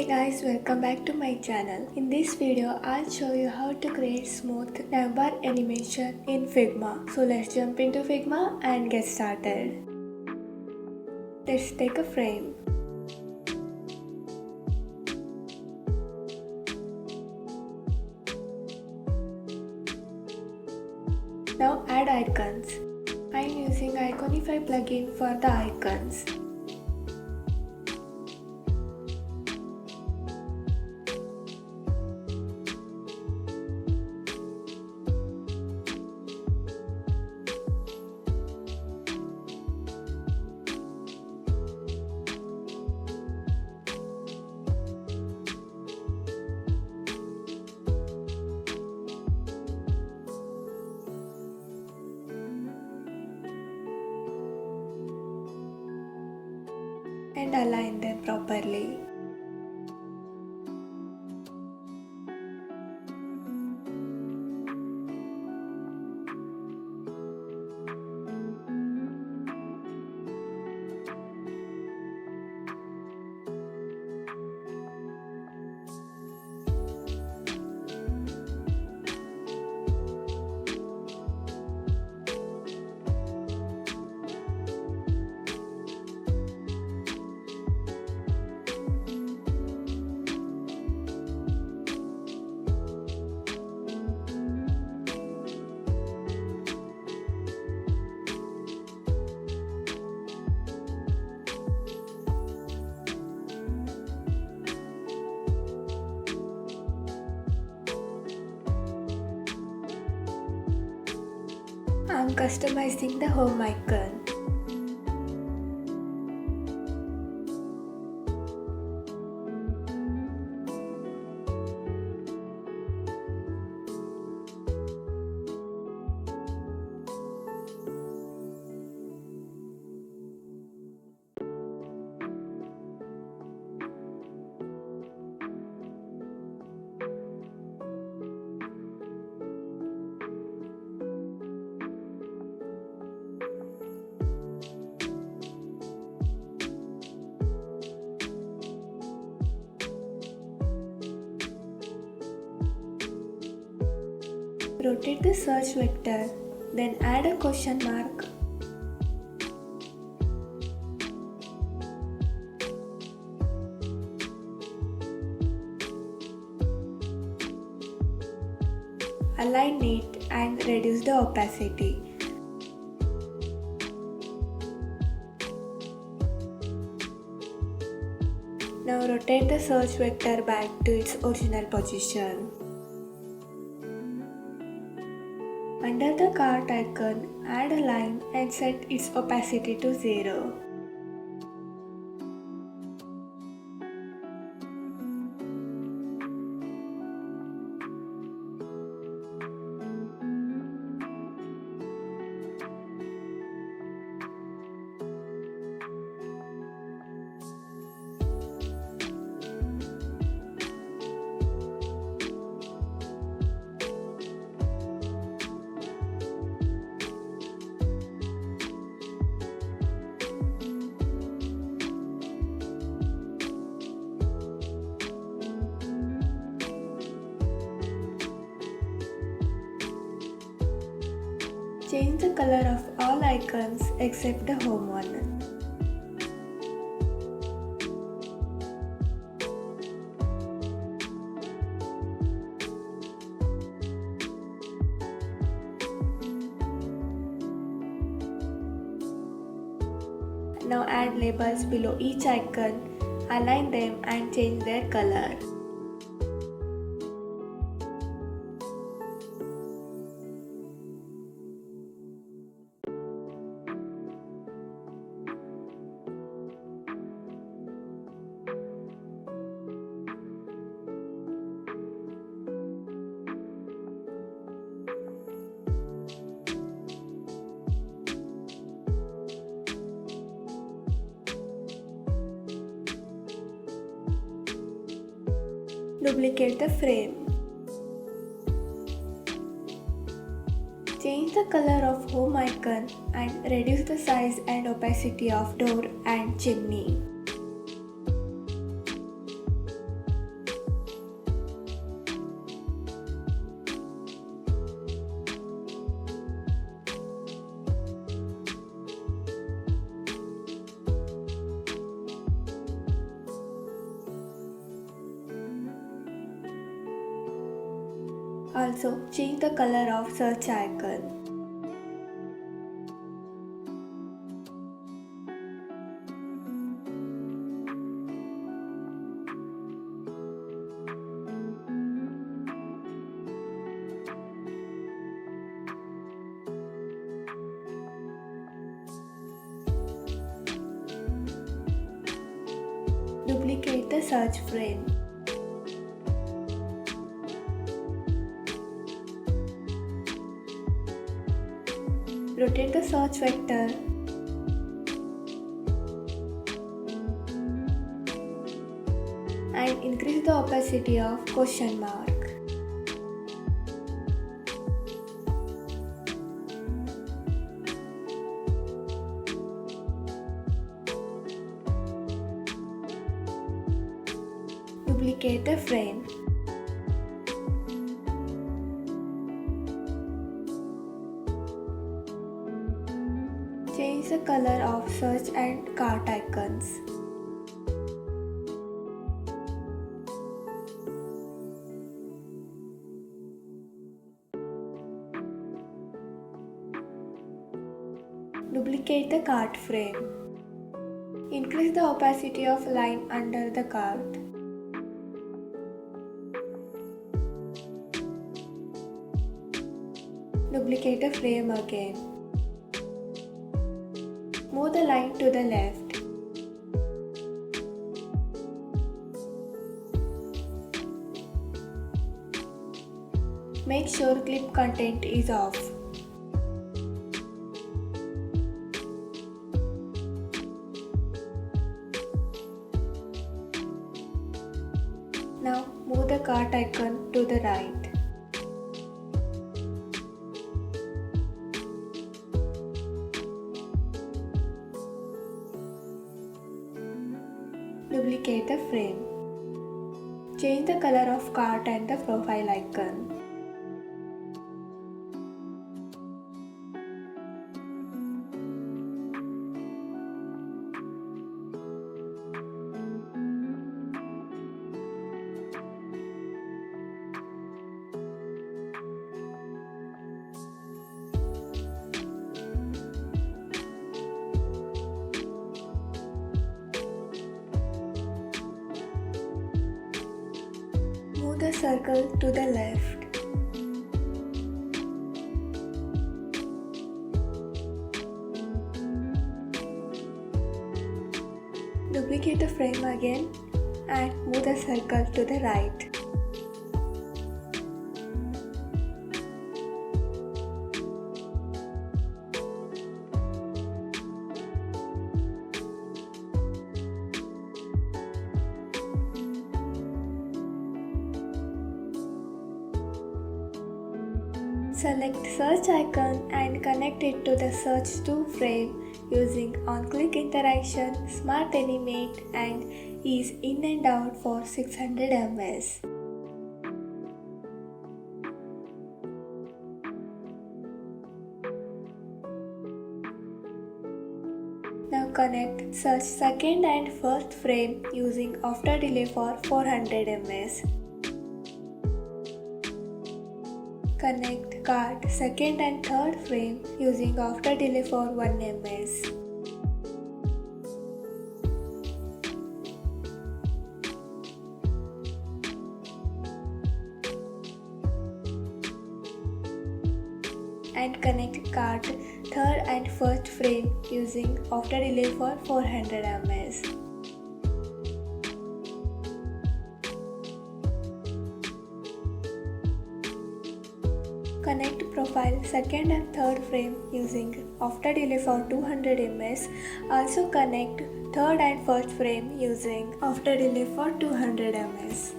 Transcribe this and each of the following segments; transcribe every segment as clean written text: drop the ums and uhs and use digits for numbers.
Guys, welcome back to my channel. In this video, I'll show you how to create smooth Navbar animation in Figma. So let's jump into Figma and get started. Let's take a frame. Now add icons. I'm using Iconify plugin for the icons. And align them properly. I'm customizing the home icon. Rotate the search vector, then add a question mark. Align it and reduce the opacity. Now rotate the search vector back to its original position. Under the cart icon, add a line and set its opacity to 0. Change the color of all icons except the home one. Now add labels below each icon, align them and change their color. Duplicate the frame. Change the color of home icon and reduce the size and opacity of door and chimney. Also, change the color of search icon. Duplicate the search frame. Rotate the search vector. And increase the opacity of question mark. Duplicate the frame. Change the color of search and cart icons. Duplicate the cart frame. Increase the opacity of line under the cart. Duplicate the frame again. Move the line to the left. Make sure clip content is off. Now move the cart icon to the right. Duplicate the frame. Change the color of cart and the profile icon. Move the circle to the left. Duplicate the frame again and move the circle to the right. Select search icon and connect it to the search to frame using on-click interaction, Smart Animate and ease in and out for 600 ms. Now connect search second and first frame using after delay for 400 ms. Connect cart second and third frame using after delay for 1 ms. And connect cart third and first frame using after delay for 400 ms. Connect profile second and third frame using after delay for 200 ms. Also connect third and first frame using after delay for 200 ms.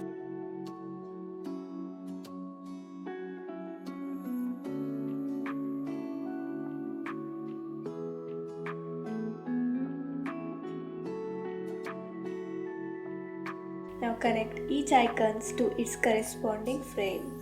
Now connect each icons to its corresponding frame.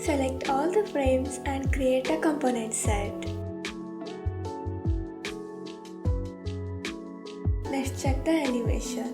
select all the frames and create a component set. Let's check the animation.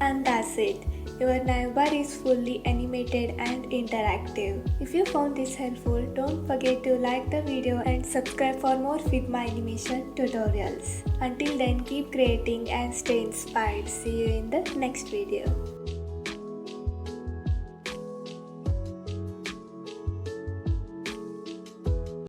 And that's it. Your Navbar is fully animated and interactive. If you found this helpful, don't forget to like the video and subscribe for more Figma animation tutorials. Until then, keep creating and stay inspired. See you in the next video.